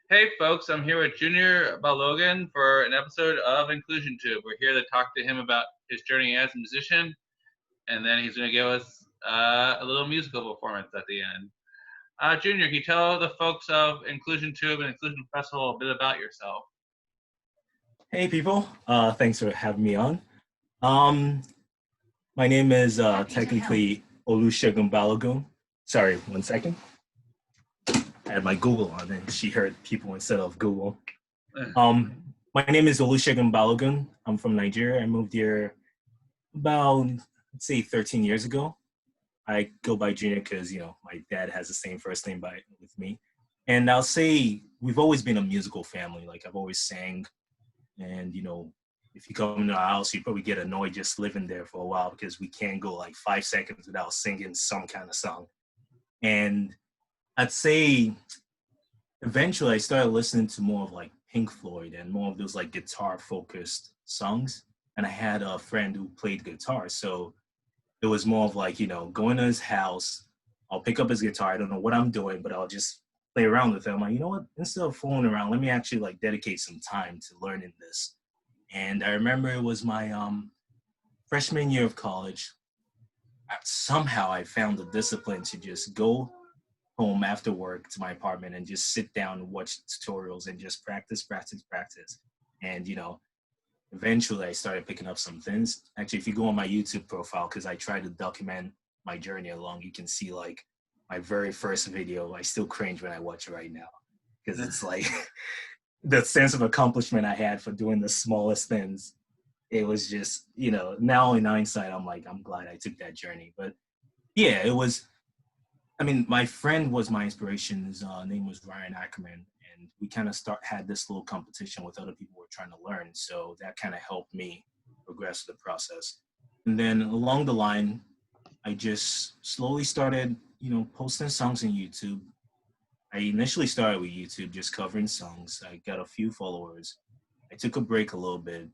Hey folks, I'm here with Junior Balogun for an episode of Inclusion Tube. We're here to talk to him about his journey as a musician, and then he's going to give us a little musical performance at the end. Junior, can you tell the folks of Inclusion Tube and Inclusion Festival a bit about yourself? Hey people, thanks for having me on. Um, my name is technically Olusegun Balogun. Sorry, 1 second. I had my Google on and she heard people instead of Google. My name is Olusegun Balogun. I'm from Nigeria. I moved here about, let's say, 13 years ago. I go by Junior because, my dad has the same first name with me. And I'll say we've always been a musical family. Like I've always sang. And if you come to our house, you probably get annoyed just living there for a while because we can't go like 5 seconds without singing some kind of song. And I'd say eventually I started listening to more of like Pink Floyd and more of those like guitar focused songs. And I had a friend who played guitar. So it was more of like, going to his house, I'll pick up his guitar. I don't know what I'm doing, but I'll just play around with it. I'm like, you know what? Instead of fooling around, let me actually like dedicate some time to learning this. And I remember it was my freshman year of college. Somehow I found the discipline to just go home after work to my apartment and just sit down and watch tutorials and just practice, practice, practice. And eventually I started picking up some things. Actually, if you go on my YouTube profile, because I try to document my journey along, you can see like my very first video. I still cringe when I watch it right now because it's like the sense of accomplishment I had for doing the smallest things. It was just, now in hindsight, I'm like, I'm glad I took that journey. But yeah, it was, I mean, my friend was my inspiration. His name was Ryan Ackerman. And we kind of had this little competition with other people who were trying to learn. So that kind of helped me progress the process. And then along the line, I just slowly started, posting songs on YouTube. I initially started with YouTube, just covering songs. I got a few followers. I took a break a little bit.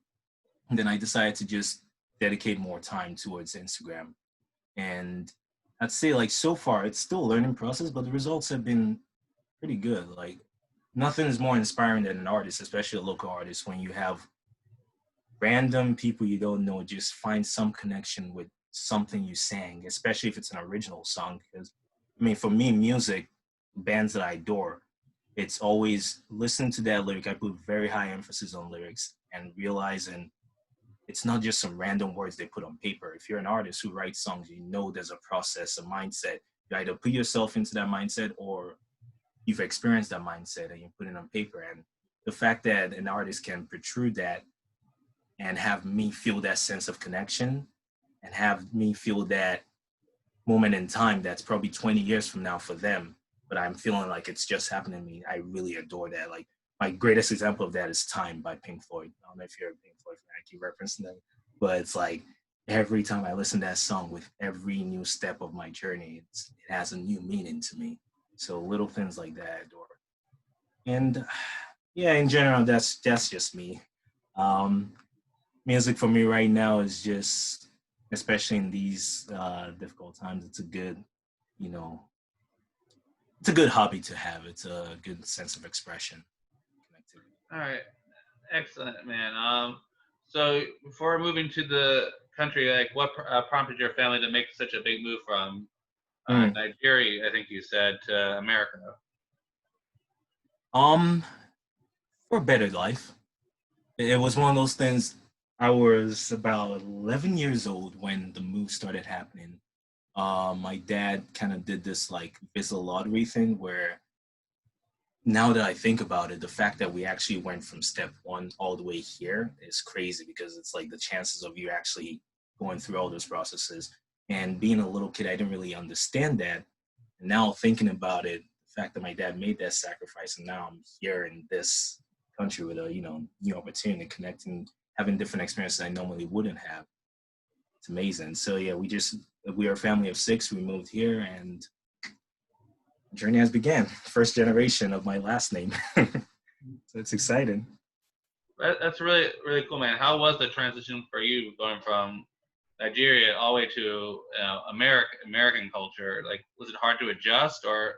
And then I decided to just dedicate more time towards Instagram. And I'd say like so far, it's still a learning process, but the results have been pretty good. Like nothing is more inspiring than an artist, especially a local artist, when you have random people you don't know just find some connection with something you sang, especially if it's an original song. Because I mean, for me, music, bands that I adore, it's always listen to that lyric. I put very high emphasis on lyrics and realizing it's not just some random words they put on paper. If you're an artist who writes songs, there's a process, a mindset. You either put yourself into that mindset or you've experienced that mindset and you put it on paper. And the fact that an artist can protrude that and have me feel that sense of connection and have me feel that moment in time that's probably 20 years from now for them, but I'm feeling like it's just happening to me. I really adore that. Like my greatest example of that is Time by Pink Floyd. I don't know if you're a Pink Floyd fan, I keep referencing them, but it's like every time I listen to that song with every new step of my journey, it has a new meaning to me. So little things like that I adore. And yeah, in general, that's just me. Um, Music for me right now is just, especially in these difficult times, you know, it's a good hobby to have. It's a good sense of expression, connectivity. All right, excellent, man. So before moving to the country, like what prompted your family to make such a big move from Mm. Nigeria, I think you said, to America? Um, for a better life. It was one of those things. I was about 11 years old when the move started happening. My dad kind of did this like visa lottery thing where now that I think about it, the fact that we actually went from step one all the way here is crazy because it's like the chances of you actually going through all those processes. And being a little kid, I didn't really understand that. And now thinking about it, the fact that my dad made that sacrifice and now I'm here in this country with a, new opportunity, connecting, having different experiences I normally wouldn't have. It's amazing. So yeah, we are a family of six. We moved here and journey has began. First generation of my last name. So it's exciting. That's really really cool, man. How was the transition for you going from Nigeria all the way to American culture? Like, was it hard to adjust, or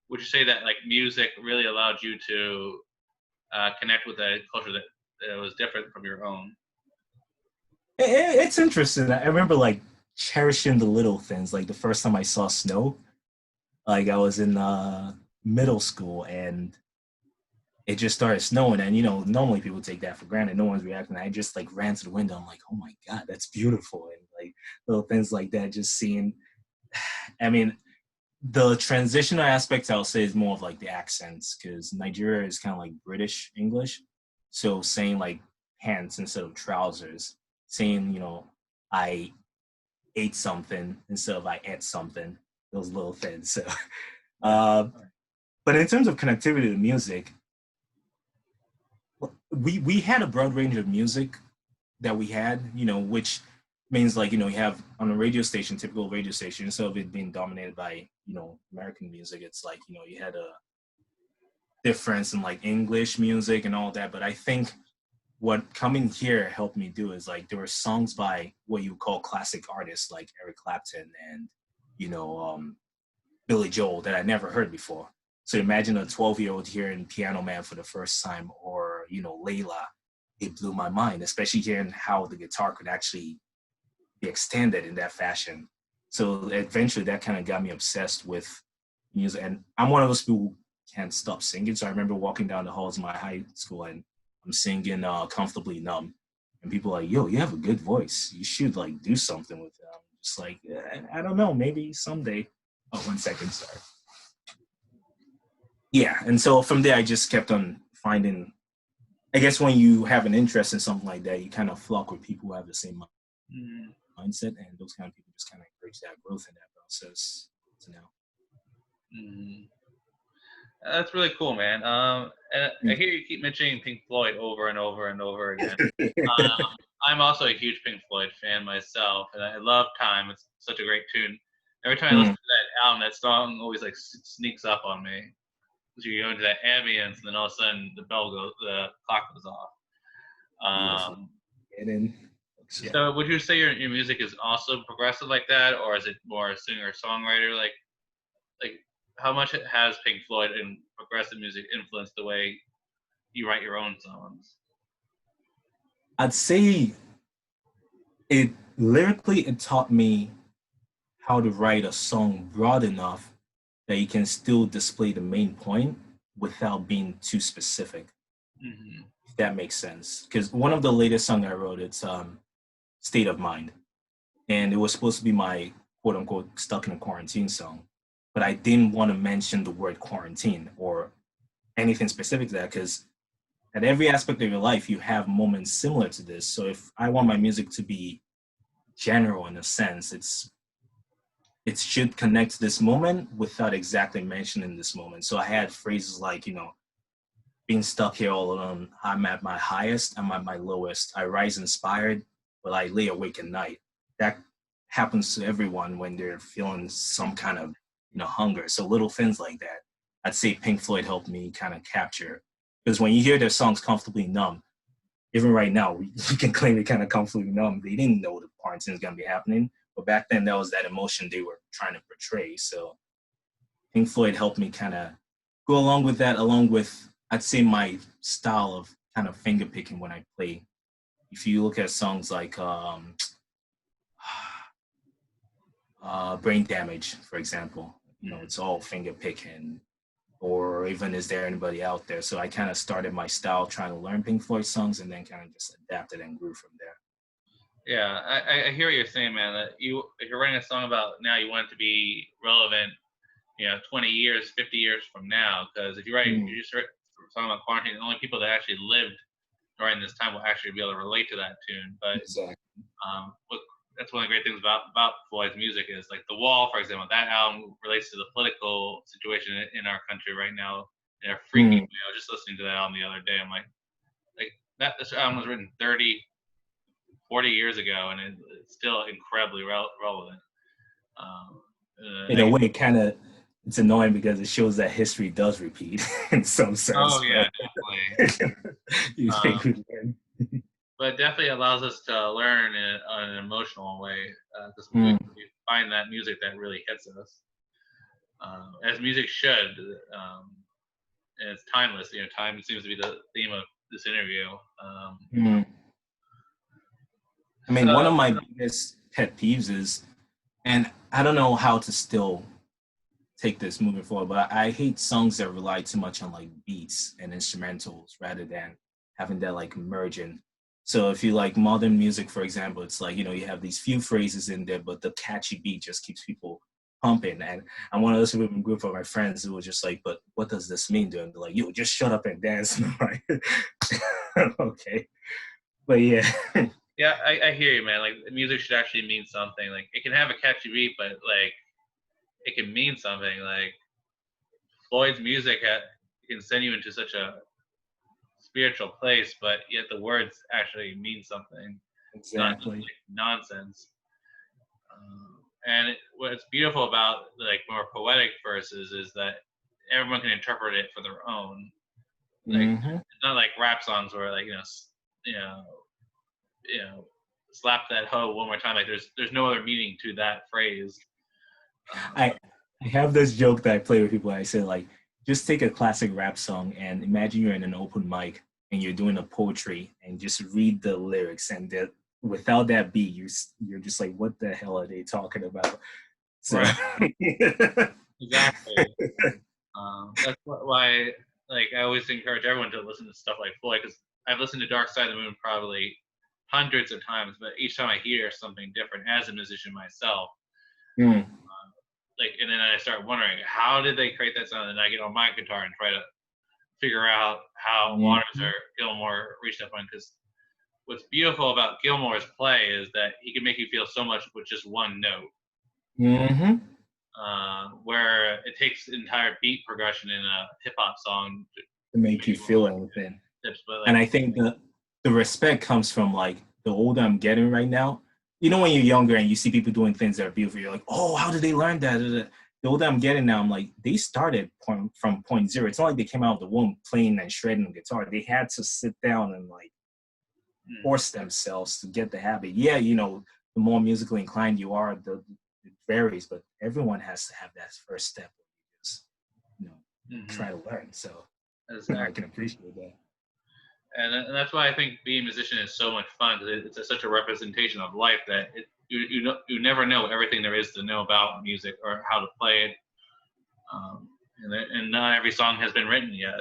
would you say that like music really allowed you to connect with a culture that was different from your own? It's interesting. I remember like cherishing the little things. Like the first time I saw snow, like I was in middle school and it just started snowing. And normally people take that for granted. No one's reacting. I just like ran to the window. I'm like, oh my god, that's beautiful. And like little things like that, just seeing. I mean, the transitional aspect I'll say is more of like the accents because Nigeria is kind of like British English. So saying like pants instead of trousers, saying I ate something instead of I ate something. Those little things. So, Yeah. uh, but in terms of connectivity to music, we had a broad range of music that we had, which means like you have on a radio station, typical radio station, instead of it being dominated by American music, it's like you had a difference in like English music and all that. But I think what coming here helped me do is like there were songs by what you call classic artists like Eric Clapton and you know um, Billy Joel that I never heard before. So imagine a 12-year-old hearing Piano Man for the first time, or Layla. It blew my mind, especially hearing how the guitar could actually be extended in that fashion. So eventually, that kind of got me obsessed with music. And I'm one of those people who can't stop singing. So I remember walking down the halls of my high school and I'm singing "Comfortably Numb," and people are like, "Yo, you have a good voice. You should like do something with it." I'm just like, I don't know, maybe someday. Oh, 1 second, sorry. Yeah, and so from there, I just kept on finding. I guess when you have an interest in something like that, you kind of flock with people who have the same Mm. mindset, and those kind of people just kind of encourage that growth in that process. So now, Mm. That's really cool, man. And I hear you keep mentioning Pink Floyd over and over and over again. I'm also a huge Pink Floyd fan myself, and I love Time. It's such a great tune. Every time I listen to that album, that song always like sneaks up on me. So you go into that ambience, and then all of a sudden the clock goes off. beautiful. Um, And then, yeah. so would you say your music is also progressive like that, or is it more a singer songwriter? Like how much has Pink Floyd and progressive music influenced the way you write your own songs? I'd say it lyrically it taught me how to write a song broad enough that you can still display the main point without being too specific. Mm-hmm. If that makes sense. Because one of the latest songs I wrote, it's State of Mind. And it was supposed to be my quote unquote stuck in a quarantine song. But I didn't want to mention the word quarantine or anything specific to that because at every aspect of your life, you have moments similar to this. So if I want my music to be general in a sense, it should connect to this moment without exactly mentioning this moment. So I had phrases like, being stuck here all alone, I'm at my highest, I'm at my lowest. I rise inspired, but I lay awake at night. That happens to everyone when they're feeling some kind of, hunger. So little things like that. I'd say Pink Floyd helped me kind of capture. Because when you hear their songs Comfortably Numb, even right now, we can claim it kind of comfortably numb. They didn't know the quarantine is going to be happening. But back then, that was that emotion they were trying to portray. So Pink Floyd helped me kind of go along with that, along with, I'd say, my style of kind of finger picking when I play. If you look at songs like Brain Damage, for example, it's all finger picking, or even Is There Anybody Out There? So I kind of started my style trying to learn Pink Floyd songs and then kind of just adapted and grew from there. Yeah, I hear what you're saying, man. That if you're writing a song about now, you want it to be relevant, 20 years, 50 years from now. Because if you start talking about quarantine, the only people that actually lived during this time will actually be able to relate to that tune. But Exactly. that's one of the great things about Floyd's music is like The Wall, for example. That album relates to the political situation in our country right now. They're freaking me. I was just listening to that album the other day. I'm like this album was written 30, 40 years ago, and it's still incredibly relevant. In a way, kind of, it's annoying because it shows that history does repeat in some sense. Oh yeah, but definitely. you think we learn. But it definitely allows us to learn in an emotional way because we find that music that really hits us. as music should. And it's timeless. Time seems to be the theme of this interview. Mm. I mean, So one of my biggest pet peeves is, and I don't know how to still take this moving forward, but I hate songs that rely too much on like beats and instrumentals rather than having that like merging. So if you like modern music, for example, it's like, you have these few phrases in there, but the catchy beat just keeps people pumping. And I'm one of those people in a group of my friends who was just like, but what does this mean? They're like, yo, just shut up and dance. And I'm like, okay. But yeah. yeah, I hear you, man. Like music should actually mean something. Like it can have a catchy beat, but like it can mean something. Like Floyd's music can send you into such a spiritual place, but yet the words actually mean something, not just Exactly. like nonsense. And what's beautiful about like more poetic verses is that everyone can interpret it for their own. Like Hmm. it's not like rap songs where like you know, you know, slap that hoe one more time. Like there's no other meaning to that phrase. I Um, I have this joke that I play with people. I say like, just take a classic rap song and imagine you're in an open mic and you're doing a poetry and just read the lyrics and without that beat, you're just like, what the hell are they talking about? So right, exactly. That's why like I always encourage everyone to listen to stuff like Floyd because I've listened to Dark Side of the Moon probably hundreds of times, but each time I hear something different as a musician myself, mm, like, and then I start wondering how did they create that sound, and I get on my guitar and try to figure out how Waters mm, or Gilmore reached that point. Because what's beautiful about Gilmore's play is that he can make you feel so much with just one note. mm-hmm. Where it takes entire beat progression in a hip hop song To to make make you you feel anything. tips, but And like I think the respect comes from like the older I'm getting right now. When you're younger and you see people doing things that are beautiful, you're like, oh, how did they learn that? The older I'm getting now, I'm like, they started from point zero. It's not like they came out of the womb playing and shredding the guitar. They had to sit down and like force themselves to get the habit. Yeah, the more musically inclined you are, it varies, but everyone has to have that first step where you just, you know, mm-hmm. try to learn. So, I Exactly. can appreciate that. And that's why I think being a musician is so much fun because it's such a representation of life that you never know everything there is to know about music or how to play it. And not every song has been written yet.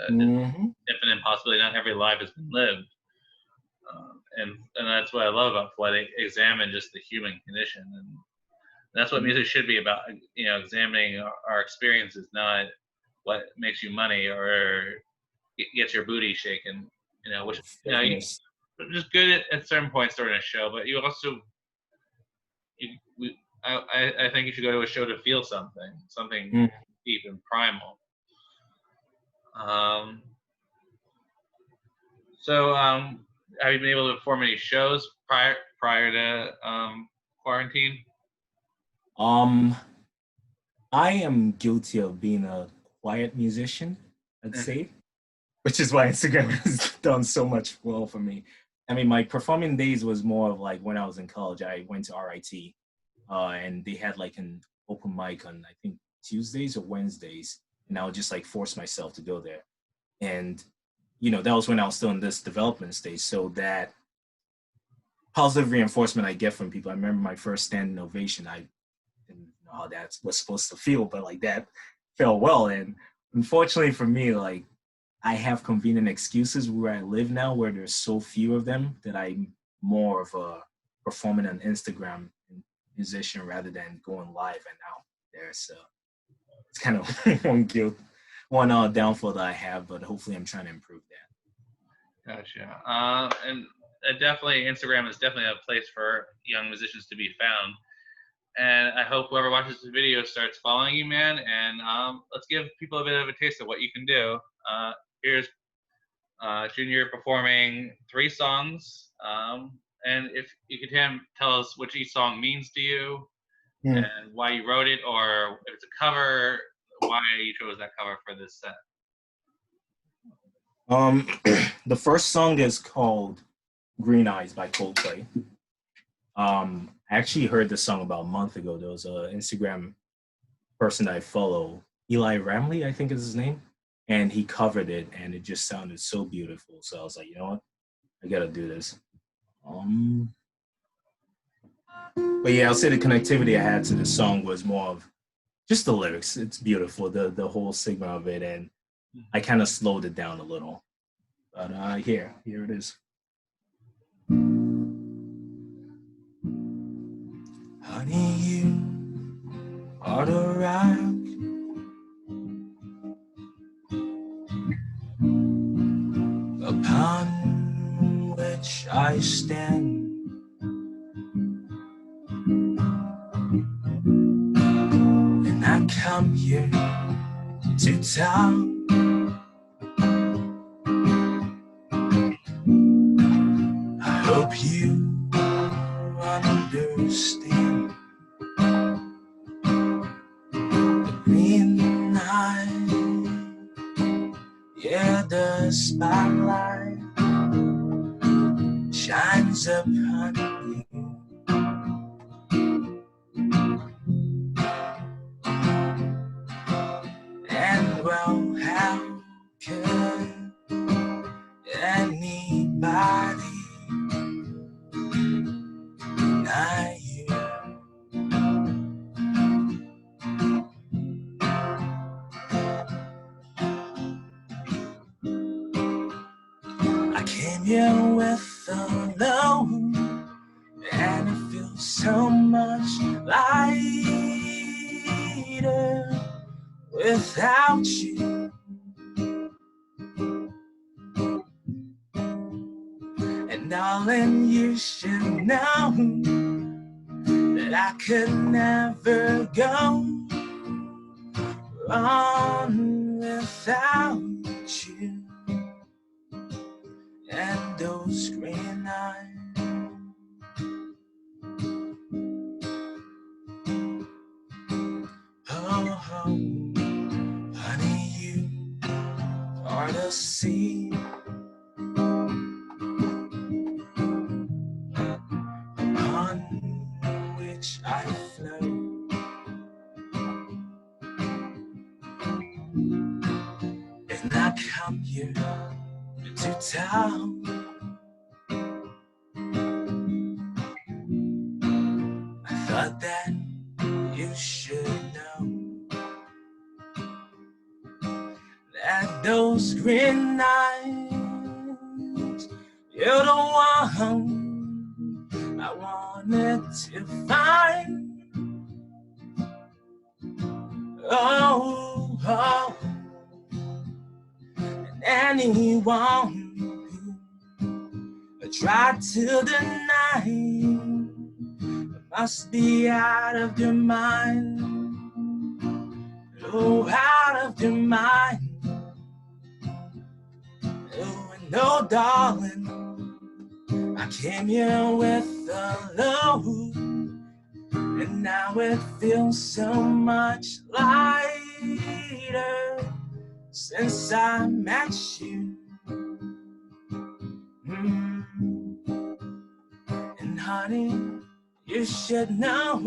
It's Mm-hmm. infinite possibility. Not every life has been lived. And that's what I love about Floyd. They examine just the human condition, and that's what music should be about. Examining our experiences, not what makes you money or gets your booty shaken. Which you Fitness. just good at certain points during a show, but you also I think you should go to a show to feel something Mm. deep and primal. Um, so have you been able to perform any shows prior to quarantine? Um, I am guilty of being a quiet musician, I'd Mhm. say, which is why Instagram has done so much well for me. I mean, my performing days was more of like when I was in college. I went to RIT, and they had like an open mic on I think Tuesdays or Wednesdays, and I would just like force myself to go there. And that was when I was still in this development stage. So that positive reinforcement I get from people. I remember my first standing ovation. I didn't know how that was supposed to feel, but like that felt well. And unfortunately for me, like I have convenient excuses where I live now, where there's so few of them that I'm more of a performing on Instagram musician rather than going live and out there. So it's kind of one downfall that I have, but hopefully I'm trying to improve that. Gotcha. And definitely, Instagram is definitely a place for young musicians to be found. And I hope whoever watches this video starts following you, man. And let's give people a bit of a taste of what you can do. Here's Junior performing 3 songs. And if you could tell us what each song means to you Hmm. and why you wrote it, or if it's a cover, why you chose that cover for this set. Um, the first song is called Green Eyes by Coldplay. I actually heard this song about a month ago. There was an Instagram person I follow, Eli Ramley, I think is his name, and he covered it, and it just sounded so beautiful. So I was like, you know what, I gotta do this. Um, but yeah, I'll say the connectivity I had to the song was more of just the lyrics. It's beautiful, the whole segment of it, and I kind of slowed it down a little. But here it is. Honey, you are the rock upon which I stand. And I come here to tell I hope you understand the green light, yeah, the spotlight shines upon you. And well, how could anybody deny you? I came here with a load, and it feels so much lighter without you. And darling, you should know that I could never go on without you. And those green eyes, oh, honey, you are the sea upon which I float. And I come here to tell I thought that you should know that those green eyes, you're the one I wanted to find. Oh, oh. And anyone who tried to deny must be out of their mind. Oh, out of their mind. Oh, and no, darling, I came here with a load, and now it feels so much lighter since I met you. And honey, you should know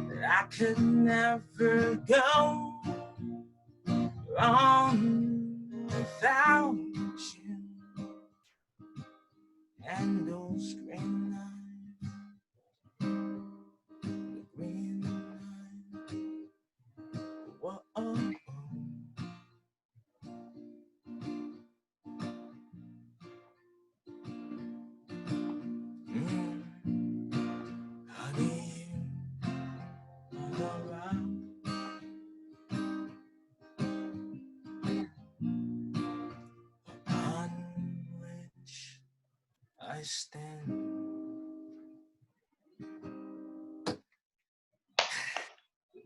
that I could never go on without you. And those green eyes, the green eyes, whoa, oh, honey, you are the rock upon which I stand.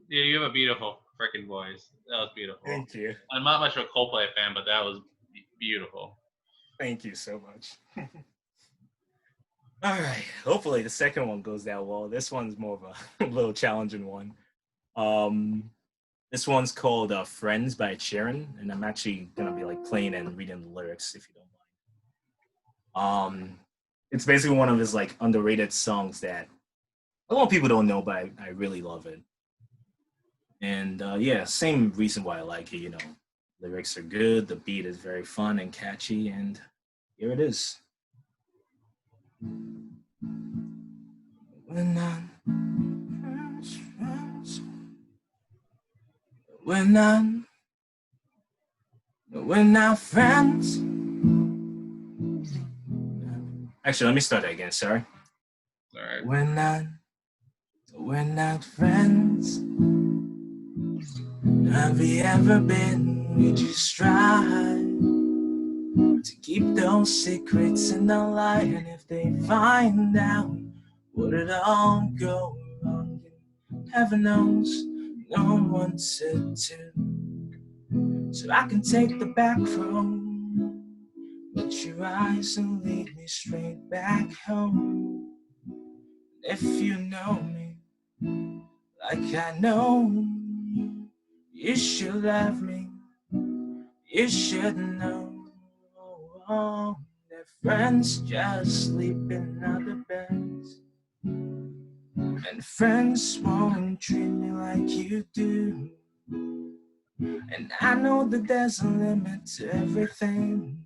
Yeah, you have a beautiful freaking voice. That was beautiful. Thank you. I'm not much of a Coldplay fan, but that was beautiful. Thank you so much. All right. Hopefully the second one goes that well. This one's more of a little challenging one. This one's called Friends by Sharon, and I'm actually gonna be like playing and reading the lyrics if you don't mind. It's basically one of his like underrated songs that a lot of people don't know, but I really love it. And yeah, same reason why I like it. Lyrics are good, the beat is very fun and catchy, and here it is. We're not friends. We're not. We're not friends. Actually, let me start that again. Sorry. All right. We're not friends. Have we ever been? We just try to keep those secrets in the light. And if they find out, would it all go wrong? Heaven knows, no one said to. So I can take the back road, but your eyes and lead me straight back home. If you know me like I know you, you should love me. You should know that friends just sleep in other beds, and friends won't treat me like you do. And I know that there's a limit to everything,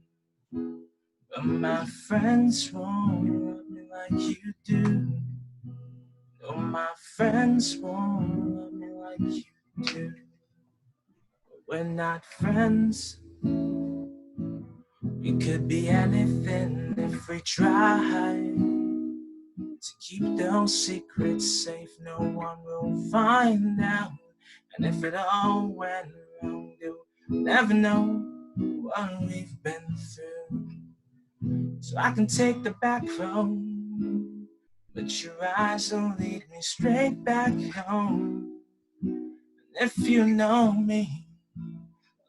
but my friends won't love me like you do. No, my friends won't love me like you do. We're not friends. We could be anything if we try to keep those secrets safe. No one will find out. And if it all went wrong, they'll never know what we've been through. So I can take the back road, but your eyes will lead me straight back home. And if you know me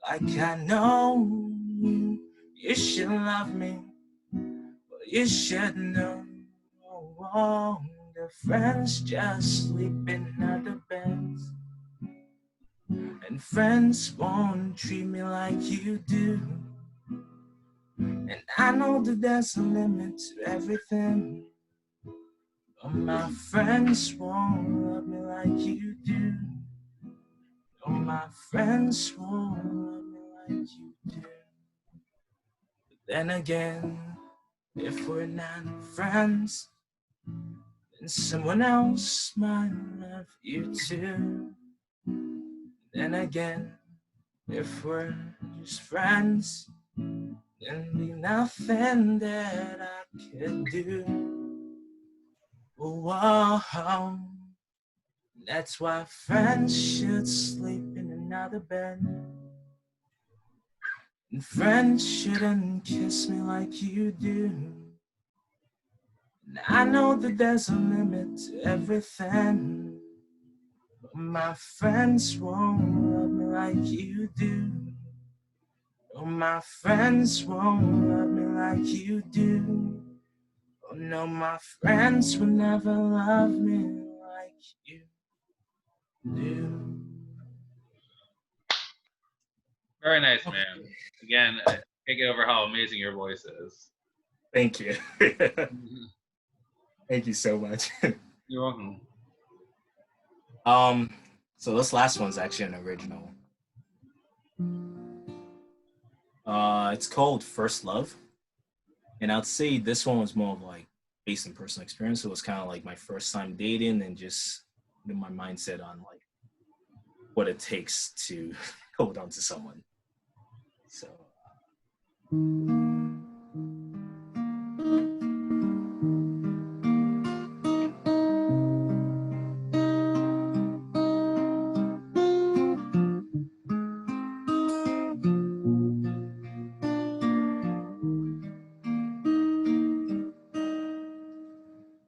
like I know you, you should love me. Well, you should know the friends just sleep in other beds, and friends won't treat me like you do. And I know that there's a limit to everything, but my friends won't love me like you do. No, my friends won't love me like you do. But then again, if we're not friends, then someone else might love you too. Then again, if we're just friends, then be nothing that I could do. Whoa, that's why friends should sleep in another bed. And friends shouldn't kiss me like you do. And I know that there's a limit to everything, but my friends won't love me like you do. Oh, my friends won't love me like you do. Oh no, my friends will never love me like you do. Very nice, man. Again, I can't get over how amazing your voice is. Thank you. Thank you so much. You're welcome. So this last one's actually an original. It's called First Love. And I'd say this one was more of like based in personal experience. It was kind of like my first time dating and just my mindset on like what it takes to hold on to someone. So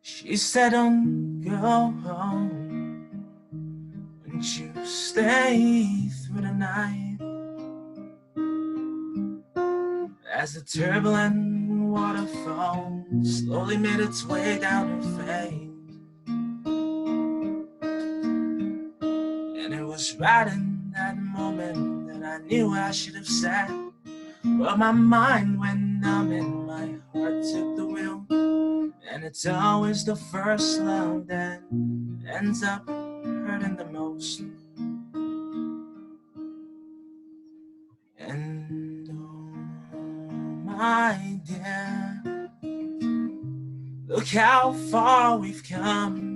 she said, don't go home. Wouldn't you stay through the night? As the turbulent waterfall slowly made its way down her face. And it was right in that moment that I knew I should have said, but my mind went numb and my heart took the wheel. And it's always the first love that ends up hurting the most. And oh, my dear, look how far we've come.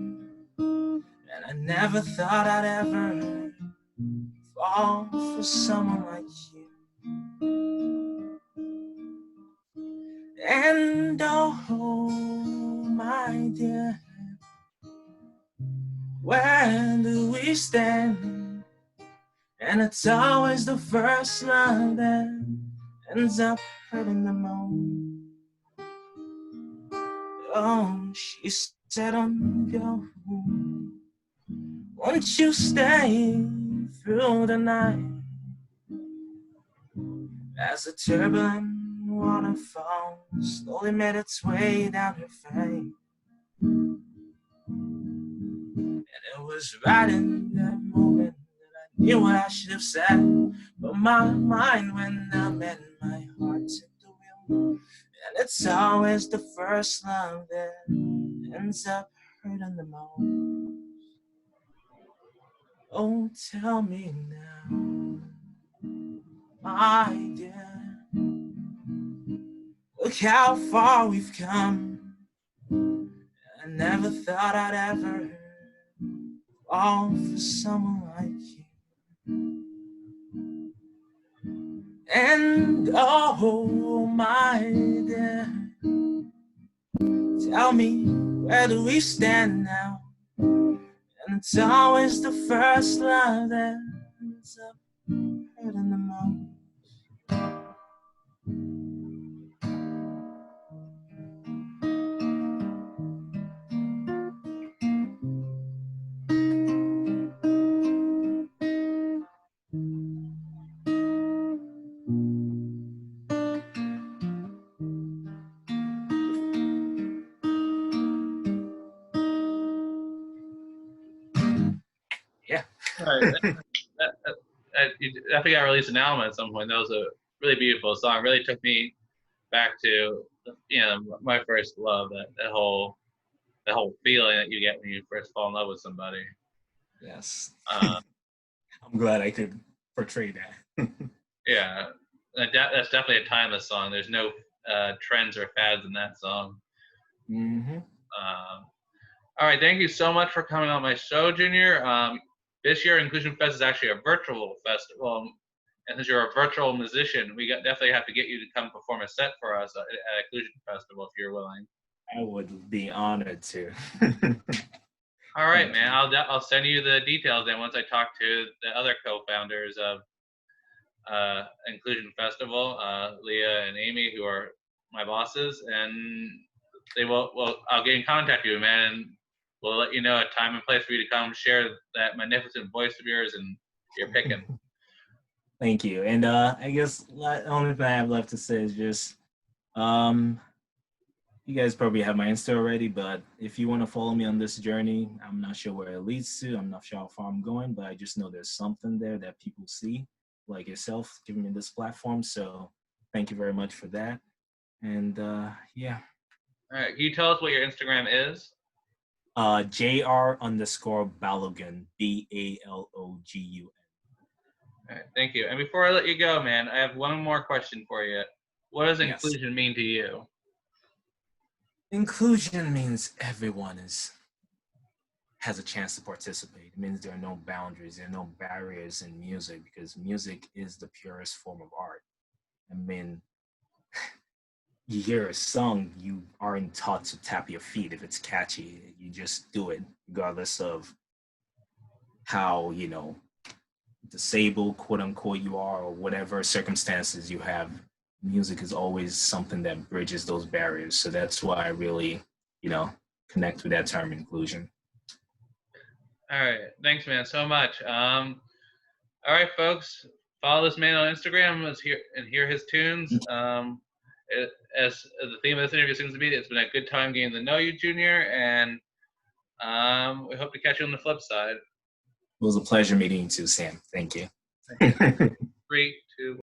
And I never thought I'd ever fall for someone like you. And oh, my dear, where do we stand? And it's always the first love that ends up hurting the most. Oh, she said, go. Won't you stay through the night? As the turbulent waterfall slowly made its way down her face. And it was right in that moment that I knew what I should have said. But my mind went numb and my heart took the wheel. And it's always the first love that ends up hurting the most. Oh, tell me now, my dear, look how far we've come. I never thought I'd ever fall for someone like you. And oh, my dear, tell me, where do we stand now? And it's always the first love that ends up hurting the most. Yeah. Right. You definitely got to release an album at some point. That was a really beautiful song. Really took me back to my first love. That whole feeling that you get when you first fall in love with somebody. Yes. I'm glad I could portray that. Yeah, that's definitely a timeless song. There's no trends or fads in that song. Mm-hmm. All right, thank you so much for coming on my show, Junior. This year, Inclusion Fest is actually a virtual festival, and since you're a virtual musician, we definitely have to get you to come perform a set for us at Inclusion Festival if you're willing. I would be honored to. All right, man. I'll send you the details then once I talk to the other co-founders of Inclusion Festival, Leah and Amy, who are my bosses, and they will. Well, I'll get in contact with you, man, and we'll let you know a time and place for you to come share that magnificent voice of yours and your picking. Thank you. And I guess the only thing I have left to say is just, you guys probably have my Insta already, but if you want to follow me on this journey, I'm not sure where it leads to. I'm not sure how far I'm going, but I just know there's something there that people see, like yourself, giving me this platform. So thank you very much for that. And yeah. All right. Can you tell us what your Instagram is? JR_Balogun, BALOGUN. All right, thank you. And before I let you go, man, I have one more question for you. What does inclusion mean to you? Inclusion means everyone has a chance to participate. It means there are no boundaries, there are no barriers in music, because music is the purest form of art. I mean, you hear a song, you aren't taught to tap your feet if it's catchy. You just do it, regardless of how, disabled, quote unquote, you are, or whatever circumstances you have. Music is always something that bridges those barriers. So that's why I really, connect with that term, inclusion. All right. Thanks, man, so much. All right, folks. Follow this man on Instagram and hear his tunes. As the theme of this interview seems to be, it's been a good time getting to know you, Junior, and we hope to catch you on the flip side. It was a pleasure meeting you too, Sam. Thank you. 3, 2,